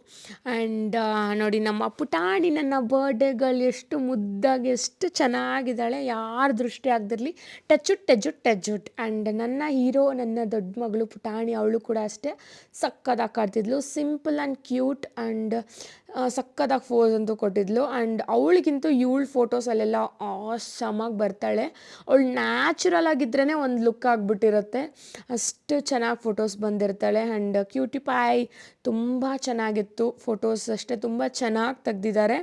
ಆ್ಯಂಡ್ ನೋಡಿ ನಮ್ಮ ಪುಟಾಣಿ, ನನ್ನ ಬರ್ಡೇ ಗರ್ಲ್ ಎಷ್ಟು ಮುದ್ದಾಗಿ ಎಷ್ಟು ಚೆನ್ನಾಗಿದ್ದಾಳೆ, ಯಾರ ದೃಷ್ಟಿ ಆಗದಿರಲಿ ಟೆಜುಟ್. ಆ್ಯಂಡ್ ನನ್ನ ಹೀರೋ, ನನ್ನ ದೊಡ್ಡ ಮಗಳು ಪುಟಾಣಿ, ಅವಳು ಕೂಡ ಅಷ್ಟೇ ಸಕ್ಕದಾಗಿ ಕಾಡ್ತಿದ್ಲು, ಸಿಂಪಲ್ ಆ್ಯಂಡ್ ಕ್ಯೂಟ್. ಆ್ಯಂಡ್ ಸಕ್ಕದಾಗಿ ಫೋಸ್ ಅಂತೂ ಕೊಟ್ಟಿದ್ಲು. ಆ್ಯಂಡ್ ಅವಳಿಗಿಂತೂ ಇವಳು ಫೋಟೋಸಲ್ಲೆಲ್ಲ ಆಸಮಾಗಿ ಬರ್ತಾಳೆ. ಅವಳು ನ್ಯಾಚುರಲ್ ಆಗಿದ್ರೇ ಒಂದು ಲುಕ್ ಆಗಿಬಿಟ್ಟಿರುತ್ತೆ, ಅಷ್ಟು ಚೆನ್ನಾಗಿ ಫೋಟೋಸ್ ಬಂದಿರ್ತಾಳೆ. ಆ್ಯಂಡ್ ಕ್ಯೂಟಿ ಪಾಯ್ ತುಂಬ ಚೆನ್ನಾಗಿತ್ತು, ಫೋಟೋಸ್ ಅಷ್ಟೇ ತುಂಬ ಚೆನ್ನಾಗಿ ತೆಗ್ದಿದ್ದಾರೆ.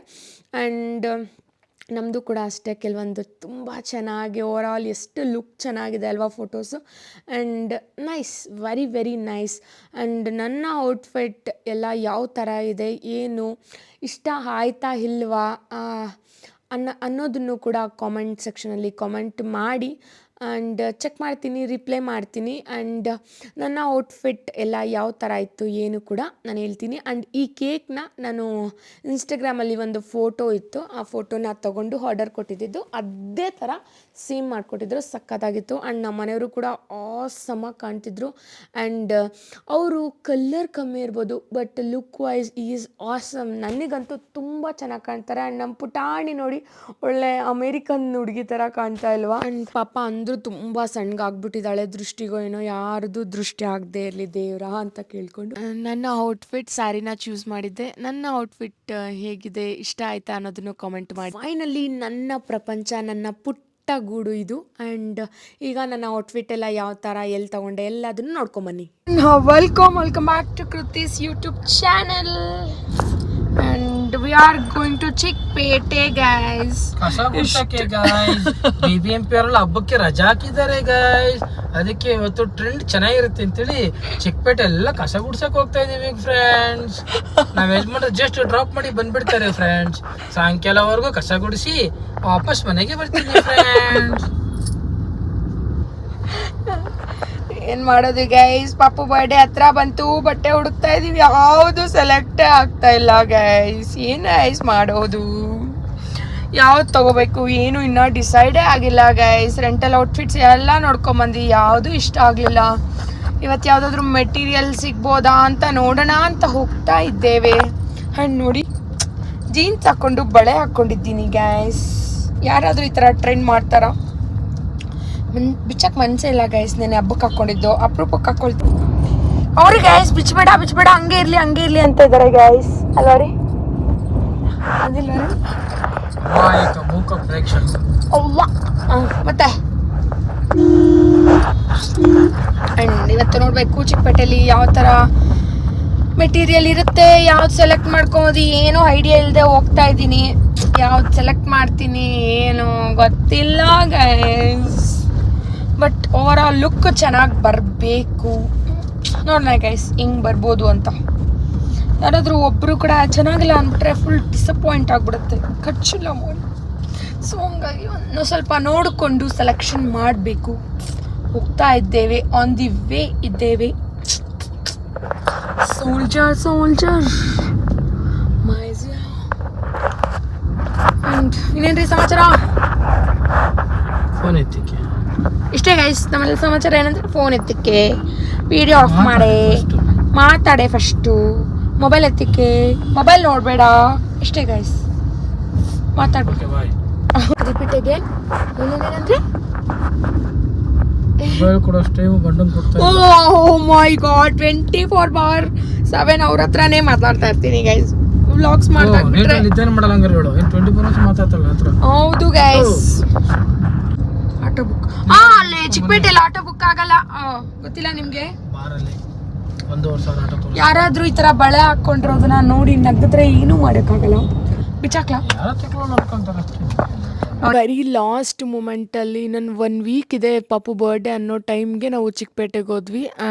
ಆ್ಯಂಡ್ ನಮ್ಮದು ಕೂಡ ಅಷ್ಟೇ ಕೆಲವೊಂದು ತುಂಬ ಚೆನ್ನಾಗಿ ಓವರಾಲ್ ಎಷ್ಟು ಲುಕ್ ಚೆನ್ನಾಗಿದೆ ಅಲ್ವಾ photos. And nice, very very nice. And ನನ್ನ ಔಟ್ಫಿಟ್ ಎಲ್ಲ ಯಾವ ಥರ ಇದೆ, ಏನು ಇಷ್ಟ ಆಯ್ತಾ ಇಲ್ವಾ ಅನ್ನೋದನ್ನು ಕೂಡ ಕಾಮೆಂಟ್ ಸೆಕ್ಷನಲ್ಲಿ ಕಾಮೆಂಟ್ ಮಾಡಿ ಆ್ಯಂಡ್ ಚೆಕ್ ಮಾಡ್ತೀನಿ, ರಿಪ್ಲೈ ಮಾಡ್ತೀನಿ. ಆ್ಯಂಡ್ ನನ್ನ ಔಟ್ಫಿಟ್ ಎಲ್ಲ ಯಾವ ಥರ ಇತ್ತು ಏನು ಕೂಡ ನಾನು ಹೇಳ್ತೀನಿ. ಆ್ಯಂಡ್ ಈ ಕೇಕ್ನ ನಾನು ಇನ್ಸ್ಟಾಗ್ರಾಮಲ್ಲಿ ಒಂದು ಫೋಟೋ ಇತ್ತು, ಆ ಫೋಟೋನ ತೊಗೊಂಡು ಆರ್ಡರ್ ಕೊಟ್ಟಿದ್ದು ಅದೇ ಥರ ಸೇಮ್ ಮಾಡಿಕೊಟ್ಟಿದ್ರು. ಸಖತ್ತಾಗಿತ್ತು. ಆ್ಯಂಡ್ ನಮ್ಮ ಮನೆಯವರು ಕೂಡ ಆಸಮಾಗಿ ಕಾಣ್ತಿದ್ರು. ಆ್ಯಂಡ್ ಅವರು ಕಲ್ಲರ್ ಕಮ್ಮಿ ಇರ್ಬೋದು, but look wise is awesome. ನನಗಂತೂ ತುಂಬ ಚೆನ್ನಾಗಿ ಕಾಣ್ತಾರೆ. ಆ್ಯಂಡ್ ನಮ್ಮ ಪುಟಾಣಿ ನೋಡಿ ಒಳ್ಳೆ ಅಮೇರಿಕನ್ ಹುಡುಗಿ ಥರ ಕಾಣ್ತಾ ಇಲ್ವಾ. ಆ್ಯಂಡ್ ಪಾಪ ಅಂದರೂ ತುಂಬ ಸಣ್ಣಗಾಗ್ಬಿಟ್ಟಿದ್ದಾಳೆ, ದೃಷ್ಟಿಗೋ ಏನೋ, ಯಾರ್ದು ದೃಷ್ಟಿ ಆಗದೆ ಇರಲಿ ದೇವ್ರ ಅಂತ ಕೇಳ್ಕೊಂಡು ನನ್ನ ಔಟ್ಫಿಟ್ ಸ್ಯಾರಿನ ಚೂಸ್ ಮಾಡಿದ್ದೆ. ನನ್ನ ಔಟ್ಫಿಟ್ ಹೇಗಿದೆ, ಇಷ್ಟ ಆಯ್ತಾ ಅನ್ನೋದನ್ನು ಕಾಮೆಂಟ್ ಮಾಡಿ. ಫೈನಲಿ ನನ್ನ ಪ್ರಪಂಚ, ನನ್ನ ಪುಟ್ಟ ಗೂಡು ಇದು. ಆ್ಯಂಡ್ ಈಗ ನನ್ನ ಔಟ್ಫಿಟ್ ಎಲ್ಲ ಯಾವ ಥರ ಎಲ್ಲಿ ತಗೊಂಡೆ ಎಲ್ಲದನ್ನು ನೋಡ್ಕೊಂಬನ್ನಿ. Welcome back to Kriti's YouTube channel. And we are going to Chickpete guys. ಕಸ ಗುಡ್ಸಕ್ಕೆ ಗಾಯ್ಸ್, BBMP ಅವರೆಲ್ಲ ಹಬ್ಬಕ್ಕೆ ರಜಾ ಹಾಕಿದ್ದಾರೆ ಗಾಯ್ಸ್. ಅದಕ್ಕೆ ಇವತ್ತು ಟ್ರೆಂಡ್ ಚೆನ್ನಾಗಿರುತ್ತೆ ಅಂತೇಳಿ ಚಿಕ್ಕಪೇಟೆ ಎಲ್ಲ ಕಸ ಗುಡ್ಸಕ್ ಹೋಗ್ತಾ ಇದೀವಿ ಫ್ರೆಂಡ್ಸ್. ನಾವ್ ಯಜಮಾನ್ರು ಜಸ್ಟ್ ಡ್ರಾಪ್ ಮಾಡಿ ಬಂದ್ಬಿಡ್ತಾರೆ ಫ್ರೆಂಡ್ಸ್. ಸಾಯಂಕಾಲವರೆಗೂ ಕಸ ಗುಡಿಸಿ ವಾಪಸ್ ಮನೆಗೆ ಬರ್ತೀನಿ ಫ್ರೆಂಡ್ಸ್. ಏನ್ ಮಾಡೋದು ಗೈಸ್, ಪಾಪು ಬರ್ಡೇ ಹತ್ರ ಬಂತು, ಬಟ್ಟೆ ಹುಡುಕ್ತಾ ಇದೀವಿ, ಯಾವುದು ಸೆಲೆಕ್ಟ್ ಆಗ್ತಾ ಇಲ್ಲ ಗೈಸ್. ಏನ್ ಗೈಸ್ ಮಾಡೋದು, ಯಾವ್ದು ತಗೋಬೇಕು ಏನು ಇನ್ನೂ ಡಿಸೈಡೇ ಆಗಿಲ್ಲ ಗೈಸ್. ರೆಂಟಲ್ ಔಟ್ಫಿಟ್ಸ್ ಎಲ್ಲ ನೋಡ್ಕೊಂಬಂದು ಯಾವುದು ಇಷ್ಟ ಆಗಲಿಲ್ಲ. ಇವತ್ತು ಯಾವುದಾದ್ರೂ ಮೆಟೀರಿಯಲ್ ಸಿಗ್ಬೋದಾ ಅಂತ ನೋಡೋಣ ಅಂತ ಹೋಗ್ತಾ ಇದ್ದೇವೆ. ಆ್ಯಂಡ್ ನೋಡಿ, ಜೀನ್ಸ್ ಹಾಕ್ಕೊಂಡು ಬಳೆ ಹಾಕ್ಕೊಂಡಿದ್ದೀನಿ ಗೈಸ್. ಯಾರಾದರೂ ಈ ಥರ ಟ್ರೆಂಡ್ ಮಾಡ್ತಾರಾ? ಬಿಚ್ಚಕ್ಕೆ ಮನಸ್ಸೇ ಇಲ್ಲ ಗೈಸ್. ನಾನು ಹಬ್ಬಕ್ಕೆ ಹಾಕ್ಕೊಂಡಿದ್ದು, ಅಪರೂಪಕ್ಕೆ ಹಾಕ್ಕೊಳ್ತೀನಿ. ಅವ್ರಿಗೆ ಗೈಸ್ ಬಿಚ್ಚಬೇಡ ಹಂಗೆ ಇರಲಿ ಅಂತ ಇದ್ದಾರೆ ಗೈಸ್. ಅಲ್ವಾ ರೀ? ಅದಿಲ್ಲ ರೀ? ಅವ್ವ ಮತ್ತೆ ಆ್ಯಂಡ್ ಇವತ್ತು ನೋಡಬೇಕು ಚಿಕ್ಕಪೇಟೆಯಲ್ಲಿ ಯಾವ ಥರ ಮೆಟೀರಿಯಲ್ ಇರುತ್ತೆ, ಯಾವ್ದು ಸೆಲೆಕ್ಟ್ ಮಾಡ್ಕೊಬೋದು ಏನೋ ಐಡಿಯಾ ಇಲ್ಲದೆ ಹೋಗ್ತಾ ಇದ್ದೀನಿ. ಯಾವ್ದು ಸೆಲೆಕ್ಟ್ ಮಾಡ್ತೀನಿ ಏನು ಗೊತ್ತಿಲ್ಲ guys. But over all look ಚೆನ್ನಾಗಿ ಬರಬೇಕು. ನೋಡೋಣ ಗೈಸ್ ಹಿಂಗೆ ಬರ್ಬೋದು ಅಂತ. ಯಾರಾದರೂ ಒಬ್ಬರು ಕೂಡ ಚೆನ್ನಾಗಿಲ್ಲ ಅಂದ್ಬಿಟ್ರೆ ಫುಲ್ ಡಿಸಪಾಯಿಂಟ್ ಆಗಿಬಿಡುತ್ತೆ, ಖರ್ಚಿಲ್ಲ ಅಮೌಂಟ್. ಸೊ ಹಂಗಾಗಿ ಒಂದು ಸ್ವಲ್ಪ ನೋಡಿಕೊಂಡು ಸೆಲೆಕ್ಷನ್ ಮಾಡಬೇಕು. ಹೋಗ್ತಾ ಇದ್ದೇವೆ, ಆನ್ ದಿ ವೇ ಇದ್ದೇವೆ. ಸೋಲ್ಜರ್ ಇನ್ನೇನ್ರಿ ಸಮಾಚಾರ? ಫೋನ್ ಎತ್ತಿಕ್ಕೆ ಇಷ್ಟೇ ಗೈಸ್. ನಮ್ಮೆಲ್ಲ ಸಮಾಚಾರ ಏನಂದ್ರೆ ಫೋನ್ ಎತ್ತಿಕ್ಕೆ, ವಿಡಿಯೋ ಆಫ್ ಮಾಡಿ, ಮಾತಾಡೆ ಫಸ್ಟು, ಮೊಬೈಲ್ ಎತ್ತಿಕ್ಕೆ, ಮೊಬೈಲ್ ನೋಡಬೇಡ, ಇಷ್ಟೇ ಗೈಸ್. ಮಾತಾಡ್ಬೇಕು. Repeat again. ಏನಂದ್ರೆ ಓ ಮೈ ಗಾಡ್, 24/7 ಅವ್ರ ಹತ್ರನೇ ಮಾತಾಡ್ತಾ ಇರ್ತೀನಿ ಗೈಸ್. ವ್ಲಾಗ್ಸ್ ಮಾಡ್ತಾ ಹೌದು ಗೈಸ್. ಆಟೋ ಬುಕ್ ಅಲ್ಲೇ ಚಿಕ್ಕಪೇಟೆಯಲ್ಲಿ ಆಟೋ ಬುಕ್ ಆಗಲ್ಲ, ಗೊತ್ತಿಲ್ಲ ನಿಮ್ಗೆ? ಯಾರಾದ್ರೂ ಈ ತರ ಬಳೆ ಹಾಕೊಂಡಿರೋದನ್ನ ನೋಡಿ ನಗ್ಗಿದ್ರೆ ಏನೂ ಮಾಡೋಕ್ಕಾಗಲ್ಲ. ಬಿಚ್ಚಾಕ್ಲಾ? ವೆರಿ ಲಾಸ್ಟ್ ಮೂಮೆಂಟಲ್ಲಿ ನನ್ನ 1 ವೀಕ್ ಇದೆ ಪಾಪು ಬರ್ಡೇ ಅನ್ನೋ ಟೈಮ್ಗೆ ನಾವು ಚಿಕ್ಕಪೇಟೆಗೆ ಹೋದ್ವಿ.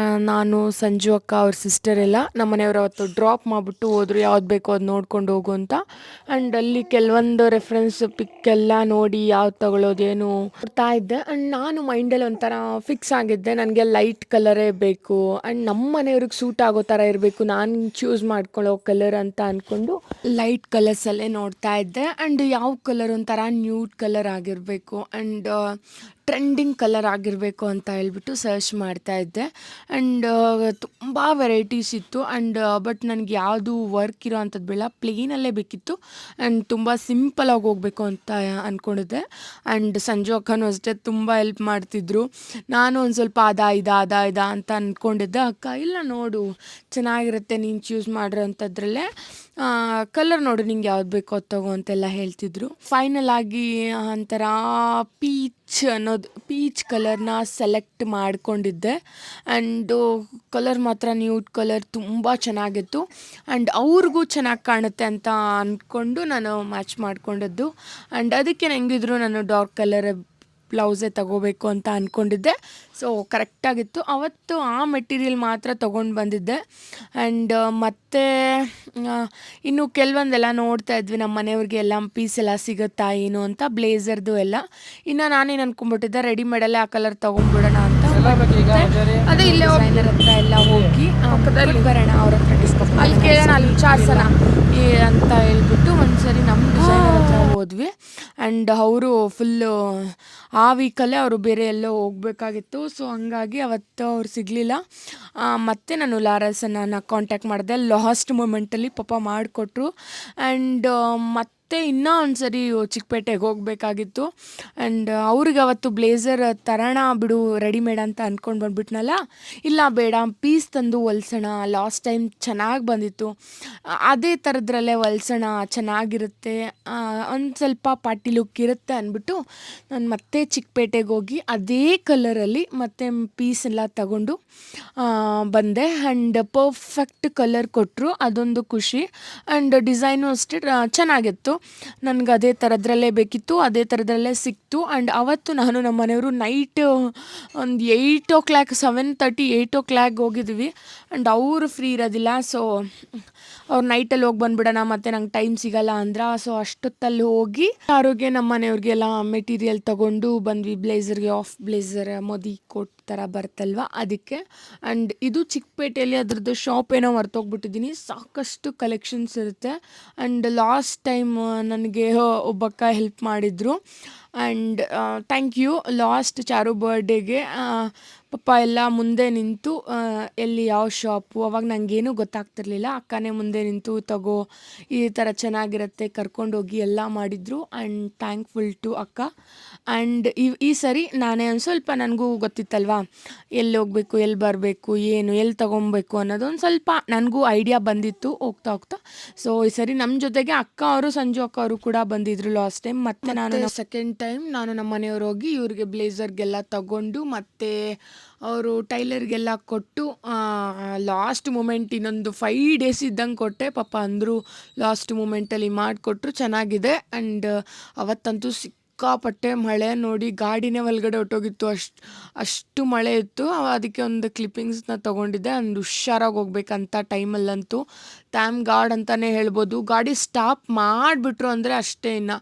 ನಾನು, ಸಂಜು ಅಕ್ಕ, ಅವ್ರ ಸಿಸ್ಟರ್ ಎಲ್ಲ ನಮ್ಮ ಮನೆಯವರು ಅವತ್ತು ಡ್ರಾಪ್ ಮಾಡಿಬಿಟ್ಟು ಹೋದ್ರು, ಯಾವ್ದು ಬೇಕೋ ಅದು ನೋಡ್ಕೊಂಡು ಹೋಗು ಅಂತ. ಆ್ಯಂಡ್ ಅಲ್ಲಿ ಕೆಲವೊಂದು ರೆಫರೆನ್ಸ್ ಪಿಕ್ ಎಲ್ಲ ನೋಡಿ ಯಾವ್ದು ತಗೊಳ್ಳೋದೇನು ಬರ್ತಾ ಇದ್ದೆ. ಆ್ಯಂಡ್ ನಾನು ಮೈಂಡಲ್ಲಿ ಒಂಥರ ಫಿಕ್ಸ್ ಆಗಿದ್ದೆ, ನನಗೆ ಲೈಟ್ ಕಲರೇ ಬೇಕು ಆ್ಯಂಡ್ ನಮ್ಮ ಮನೆಯವ್ರಿಗೆ ಸೂಟ್ ಆಗೋ ಥರ ಇರಬೇಕು, ನಾನು ಚೂಸ್ ಮಾಡ್ಕೊಳ್ಳೋ ಕಲರ್ ಅಂತ ಅಂದ್ಕೊಂಡು ಲೈಟ್ ಕಲರ್ಸಲ್ಲೇ ನೋಡ್ತಾ ಇದ್ದೆ. ಆ್ಯಂಡ್ ಯಾವ ಕಲರ್ ಒಂಥರ ನ್ಯೂಡ್ ಕಲರ್ ಆಗಿರಬೇಕು ಆ್ಯಂಡ್ ಟ್ರೆಂಡಿಂಗ್ ಕಲರ್ ಆಗಿರಬೇಕು ಅಂತ ಹೇಳ್ಬಿಟ್ಟು ಸರ್ಚ್ ಮಾಡ್ತಾ ಇದ್ದೆ. ಆ್ಯಂಡ್ ತುಂಬ ವೆರೈಟೀಸ್ ಇತ್ತು. ಆ್ಯಂಡ್ ಬಟ್ ನನಗೆ ಯಾವುದು ವರ್ಕ್ ಇರೋ ಅಂಥದ್ದು ಬೇಡ, ಪ್ಲೇನಲ್ಲೇ ಬೇಕಿತ್ತು. ಆ್ಯಂಡ್ ತುಂಬ ಸಿಂಪಲಾಗಿ ಹೋಗಬೇಕು ಅಂತ ಅಂದ್ಕೊಂಡಿದ್ದೆ. ಆ್ಯಂಡ್ ಸಂಜು ಅಕ್ಕನೂ ಅಷ್ಟೇ ತುಂಬ ಹೆಲ್ಪ್ ಮಾಡ್ತಿದ್ರು. ನಾನು ಒಂದು ಸ್ವಲ್ಪ ಅದ ಅಂತ ಅಂದ್ಕೊಂಡಿದ್ದೆ. ಅಕ್ಕ ಇಲ್ಲ ನೋಡು ಚೆನ್ನಾಗಿರುತ್ತೆ, ನೀನು ಚೂಸ್ ಮಾಡಿರೋ ಅಂಥದ್ರಲ್ಲೇ ಕಲರ್ ನೋಡು, ನಿಂಗೆ ಯಾವ್ದು ಬೇಕೋ ಅದು ತಗೋ ಅಂತೆಲ್ಲ ಹೇಳ್ತಿದ್ರು. ಫೈನಲ್ ಆಗಿ ಒಂಥರ ಪೀಚ್ ಕಲರ್ನ ಸೆಲೆಕ್ಟ್ ಮಾಡ್ಕೊಂಡಿದ್ದೆ. ಆ್ಯಂಡು ಕಲರ್ ಮಾತ್ರ ನ್ಯೂಡ್ ಕಲರ್ ತುಂಬ ಚೆನ್ನಾಗಿತ್ತು. ಆ್ಯಂಡ್ ಅವ್ರಿಗೂ ಚೆನ್ನಾಗಿ ಕಾಣುತ್ತೆ ಅಂತ ಅಂದ್ಕೊಂಡು ನಾನು ಮ್ಯಾಚ್ ಮಾಡ್ಕೊಂಡಿದ್ದು. ಆ್ಯಂಡ್ ಅದಕ್ಕೆ ಹೆಂಗಿದ್ರು ನಾನು ಡಾರ್ಕ್ ಕಲರೇ ಬ್ಲೌಸೇ ತಗೋಬೇಕು ಅಂತ ಅಂದ್ಕೊಂಡಿದ್ದೆ. ಸೊ ಕರೆಕ್ಟಾಗಿತ್ತು. ಅವತ್ತು ಆ ಮೆಟೀರಿಯಲ್ ಮಾತ್ರ ತೊಗೊಂಡು ಬಂದಿದ್ದೆ. ಆ್ಯಂಡ್ ಮತ್ತು ಇನ್ನು ಕೆಲವೊಂದೆಲ್ಲ ನೋಡ್ತಾ ಇದ್ವಿ ನಮ್ಮ ಮನೆಯವ್ರಿಗೆ ಎಲ್ಲ ಪೀಸ್ ಎಲ್ಲ ಸಿಗುತ್ತಾ ಏನು ಅಂತ, ಬ್ಲೇಸರ್ದು ಎಲ್ಲ. ಇನ್ನು ನಾನೇನು ಅಂದ್ಕೊಂಡ್ಬಿಟ್ಟಿದ್ದೆ ರೆಡಿಮೇಡಲ್ಲೇ ಆ ಕಲರ್ ತೊಗೊಂಡ್ಬಿಡೋಣ ಅಂತ. ಅದೇ ಇಲ್ಲೇ ಡಿಸೈನರ್ ಹತ್ರ ಎಲ್ಲ ಹೋಗಿ ಬರೋಣ, ಅವ್ರ ಹತ್ರ ಡಿಸ್ಕಸ್ ಅಲ್ಲಿ ಕೇಳೋಣ, ಅಲ್ಲಿ ವಿಚಾರಿಸೋಣ ಅಂತ ಹೇಳ್ಬಿಟ್ಟು ಒಂದ್ಸರಿ ನಮ್ಮ ಡಿಸೈನರ್ ಹತ್ರ ಹೋದ್ವಿ. ಆ್ಯಂಡ್ ಅವರು ಫುಲ್ಲು ಆ ವೀಕಲ್ಲೇ ಅವರು ಬೇರೆ ಎಲ್ಲೋ ಹೋಗ್ಬೇಕಾಗಿತ್ತು. ಸೊ ಹಂಗಾಗಿ ಅವತ್ತು ಅವ್ರು ಸಿಗಲಿಲ್ಲ. ಮತ್ತು ನಾನು ಲಾರಸನ್ನ ಕಾಂಟ್ಯಾಕ್ಟ್ ಮಾಡಿದೆ. ಲಾಸ್ಟ್ ಮೂಮೆಂಟಲ್ಲಿ ಪಾಪ ಮಾಡಿಕೊಟ್ರು. ಆ್ಯಂಡ್ ಮತ್ತು ಇನ್ನೂ ಒಂದು ಸರಿ ಚಿಕ್ಕಪೇಟೆಗೆ ಹೋಗಬೇಕಾಗಿತ್ತು. ಆ್ಯಂಡ್ ಅವ್ರಿಗೆ ಅವತ್ತು ಬ್ಲೇಸರ್ ತರೋಣ ಬಿಡು ರೆಡಿಮೇಡ್ ಅಂತ ಅಂದ್ಕೊಂಡು ಬಂದ್ಬಿಟ್ನಲ್ಲ, ಇಲ್ಲ ಬೇಡ ಪೀಸ್ ತಂದು ಹೊಲ್ಸೋಣ, ಲಾಸ್ಟ್ ಟೈಮ್ ಚೆನ್ನಾಗಿ ಬಂದಿತ್ತು, ಅದೇ ಥರದ್ರಲ್ಲೇ ಹೊಲ್ಸೋಣ ಚೆನ್ನಾಗಿರುತ್ತೆ, ಒಂದು ಸ್ವಲ್ಪ ಪಾರ್ಟಿ ಲುಕ್ ಇರುತ್ತೆ ಅಂದ್ಬಿಟ್ಟು ನಾನು ಮತ್ತೆ ಚಿಕ್ಕಪೇಟೆಗೆ ಹೋಗಿ ಅದೇ ಕಲರಲ್ಲಿ ಮತ್ತೆ ಪೀಸ್ ಎಲ್ಲ ತಗೊಂಡು ಬಂದೆ. ಆ್ಯಂಡ್ ಪರ್ಫೆಕ್ಟ್ ಕಲರ್ ಕೊಟ್ಟರು, ಅದೊಂದು ಖುಷಿ. ಆ್ಯಂಡ್ ಡಿಸೈನು ಅಷ್ಟೇ ಚೆನ್ನಾಗಿತ್ತು. ನನಗೆ ಅದೇ ಥರದ್ರಲ್ಲೇ ಬೇಕಿತ್ತು, ಅದೇ ಥರದ್ರಲ್ಲೇ ಸಿಕ್ತು. ಆ್ಯಂಡ್ ಅವತ್ತು ನಾನು ನಮ್ಮ ಮನೆಯವರು ನೈಟ್ ಒಂದು 8 o'clock 7:30 8 o'clock ಹೋಗಿದ್ವಿ. ಆ್ಯಂಡ್ ಅವರು ಫ್ರೀ ಇರೋದಿಲ್ಲ. ಸೊ ಅವ್ರು ನೈಟಲ್ಲಿ ಹೋಗಿ ಬಂದುಬಿಡೋಣ, ಮತ್ತು ನಂಗೆ ಟೈಮ್ ಸಿಗಲ್ಲ ಅಂದ್ರೆ. ಸೊ ಅಷ್ಟೊತ್ತಲ್ಲಿ ಹೋಗಿ ಆರೋಗ್ಯ ನಮ್ಮ ಮನೆಯವ್ರಿಗೆಲ್ಲ ಮೆಟೀರಿಯಲ್ ತೊಗೊಂಡು ಬಂದ್ವಿ. ಬ್ಲೇಸರ್ಗೆ ಆಫ್ ಬ್ಲೇಸರ್ ಮೋದಿ ಕೋಟ್ ಥರ ಬರ್ತಲ್ವ ಅದಕ್ಕೆ. ಆ್ಯಂಡ್ ಇದು ಚಿಕ್ಕಪೇಟೆಯಲ್ಲಿ ಅದ್ರದ್ದು ಶಾಪ್ ಏನೋ ಹೊರ್ತೋಗ್ಬಿಟ್ಟಿದ್ದೀನಿ. ಸಾಕಷ್ಟು ಕಲೆಕ್ಷನ್ಸ್ ಇರುತ್ತೆ. ಆ್ಯಂಡ್ ಲಾಸ್ಟ್ ಟೈಮ್ ನನಗೆ ಒಬ್ಬಕ್ಕ ಹೆಲ್ಪ್ ಮಾಡಿದರು. And thank you. Last Charu ಬರ್ಡೇಗೆ ಪಾಪ ಎಲ್ಲ ಮುಂದೆ ನಿಂತು ಎಲ್ಲಿ ಯಾವ ಶಾಪು ಅವಾಗ ನನಗೇನೂ ಗೊತ್ತಾಗ್ತಿರ್ಲಿಲ್ಲ. ಅಕ್ಕನೇ ಮುಂದೆ ನಿಂತು ತಗೋ ಈ ಥರ ಚೆನ್ನಾಗಿರುತ್ತೆ ಕರ್ಕೊಂಡೋಗಿ ಎಲ್ಲ ಮಾಡಿದರು. ಆ್ಯಂಡ್ ಥ್ಯಾಂಕ್ಫುಲ್ ಟು ಅಕ್ಕ. ಆ್ಯಂಡ್ ಈ ಸರಿ ನಾನೇ ಒಂದು ಸ್ವಲ್ಪ ನನಗೂ ಗೊತ್ತಿತ್ತಲ್ವಾ ಎಲ್ಲಿ ಹೋಗಬೇಕು, ಎಲ್ಲಿ ಬರಬೇಕು, ಏನು ಎಲ್ಲಿ ತೊಗೊಬೇಕು ಅನ್ನೋದು ಒಂದು ಸ್ವಲ್ಪ ನನಗೂ ಐಡಿಯಾ ಬಂದಿತ್ತು ಹೋಗ್ತಾ ಹೋಗ್ತಾ. ಸೊ ಈ ಸರಿ ನಮ್ಮ ಜೊತೆಗೆ ಅಕ್ಕ ಅವರು ಸಂಜು ಅಕ್ಕ ಅವರು ಕೂಡ ಬಂದಿದ್ರು ಲಾಸ್ಟ್ ಟೈಮ್. ಮತ್ತು ನಾನು ಸೆಕೆಂಡ್ ಟೈಮ್ ನಾನು ನಮ್ಮ ಮನೆಯವ್ರು ಹೋಗಿ ಇವ್ರಿಗೆ ಬ್ಲೇಸರ್ಗೆಲ್ಲ ತಗೊಂಡು ಮತ್ತು ಅವರು ಟೈಲರ್ಗೆಲ್ಲ ಕೊಟ್ಟು ಲಾಸ್ಟ್ ಮೂಮೆಂಟ್ ಇನ್ನೊಂದು 5 days ಇದ್ದಂಗೆ ಕೊಟ್ಟೆ. ಪಾಪ ಅಂದರು ಲಾಸ್ಟ್ ಮೂಮೆಂಟಲ್ಲಿ ಮಾಡಿಕೊಟ್ರು, ಚೆನ್ನಾಗಿದೆ. ಆ್ಯಂಡ್ ಅವತ್ತಂತೂ ಸಿಕ್ಕಾಪಟ್ಟೆ ಮಳೆ ನೋಡಿ ಗಾಡಿನೇ ಒಳಗಡೆ ಹೊಟ್ಟೋಗಿತ್ತು, ಅಷ್ಟು ಮಳೆ ಇತ್ತು. ಅದಕ್ಕೆ ಒಂದು ಕ್ಲಿಪ್ಪಿಂಗ್ಸ್ನ ತೊಗೊಂಡಿದ್ದೆ. ಒಂದು ಹುಷಾರಾಗಿ ಹೋಗ್ಬೇಕಂತ ಟೈಮಲ್ಲಂತೂ ಥ್ಯಾಂಕ್ ಗಾಡ್ ಅಂತಲೇ ಹೇಳ್ಬೋದು. ಗಾಡಿ ಸ್ಟಾಪ್ ಮಾಡಿಬಿಟ್ರು ಅಂದರೆ ಅಷ್ಟೇ, ಇನ್ನು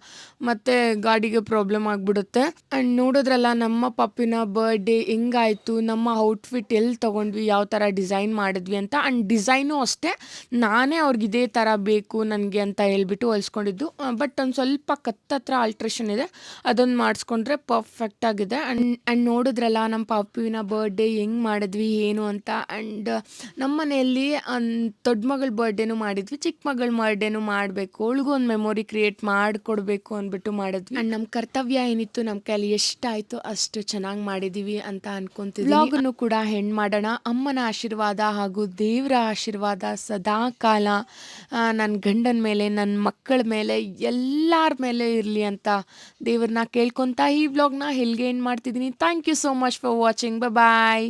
ಮತ್ತೆ ಗಾಡಿಗೆ ಪ್ರಾಬ್ಲಮ್ ಆಗಿಬಿಡುತ್ತೆ. ಆ್ಯಂಡ್ ನೋಡಿದ್ರಲ್ಲ ನಮ್ಮ ಪಪ್ಪಿನ ಬರ್ಡೇ ಹೆಂಗಾಯಿತು, ನಮ್ಮ ಔಟ್ಫಿಟ್ ಎಲ್ಲಿ ತೊಗೊಂಡ್ವಿ, ಯಾವ ಥರ ಡಿಸೈನ್ ಮಾಡಿದ್ವಿ ಅಂತ. ಆ್ಯಂಡ್ ಡಿಸೈನು ಅಷ್ಟೇ ನಾನೇ ಅವ್ರಿಗೆ ಇದೇ ಥರ ಬೇಕು ನನಗೆ ಅಂತ ಹೇಳ್ಬಿಟ್ಟು ಹೊಲ್ಸ್ಕೊಂಡಿದ್ದು. ಬಟ್ ಒಂದು ಸ್ವಲ್ಪ ಕತ್ತತ್ರ ಆಲ್ಟ್ರೇಷನ್ ಇದೆ, ಅದೊಂದು ಮಾಡಿಸ್ಕೊಂಡ್ರೆ ಪರ್ಫೆಕ್ಟಾಗಿದೆ. ಆ್ಯಂಡ್ ನೋಡಿದ್ರಲ್ಲ ನಮ್ಮ ಪಪ್ಪಿನ ಬರ್ಡೇ ಹೆಂಗೆ ಮಾಡಿದ್ವಿ ಏನು ಅಂತ. ಆ್ಯಂಡ್ ನಮ್ಮ ಮನೆಯಲ್ಲಿ ದೊಡ್ಡ ಮಗಳ ಬರ್ಡೇನೂ ಮಾಡಿದ್ವಿ, ಚಿಕ್ಕ ಮಗಳ ಬರ್ಡೇನೂ ಮಾಡಬೇಕು, ಅವಳಿಗೂ ಒಂದು ಮೆಮೊರಿ ಕ್ರಿಯೇಟ್ ಮಾಡಿಕೊಡ್ಬೇಕು ಅಂದ್ಬಿಟ್ಟು ಮಾಡಿದ್ವಿ. ಆ್ಯಂಡ್ ನಮ್ಮ ಕರ್ತವ್ಯ ಏನಿತ್ತು ನಮ್ಮ ಕೈಯಲ್ಲಿ ಎಷ್ಟಾಯಿತು ಅಷ್ಟು ಚೆನ್ನಾಗಿ ಮಾಡಿದ್ದೀವಿ ಅಂತ ಅನ್ಕೊಂತಿದ್ವಿ. ವ್ಲಾಗನ್ನು ಕೂಡ ಹೆಣ್ಣು ಮಾಡೋಣ. ಅಮ್ಮನ ಆಶೀರ್ವಾದ ಹಾಗೂ ದೇವರ ಆಶೀರ್ವಾದ ಸದಾ ಕಾಲ ನನ್ನ ಗಂಡನ ಮೇಲೆ, ನನ್ನ ಮಕ್ಕಳ ಮೇಲೆ, ಎಲ್ಲರ ಮೇಲೆ ಇರಲಿ ಅಂತ ದೇವ್ರನ್ನ ಕೇಳ್ಕೊತಾ ಈ ವ್ಲಾಗ್ನ ಹೆಲ್ಗೆ ಏನು ಮಾಡ್ತಿದ್ದೀನಿ. Thank you so much for watching. Bye.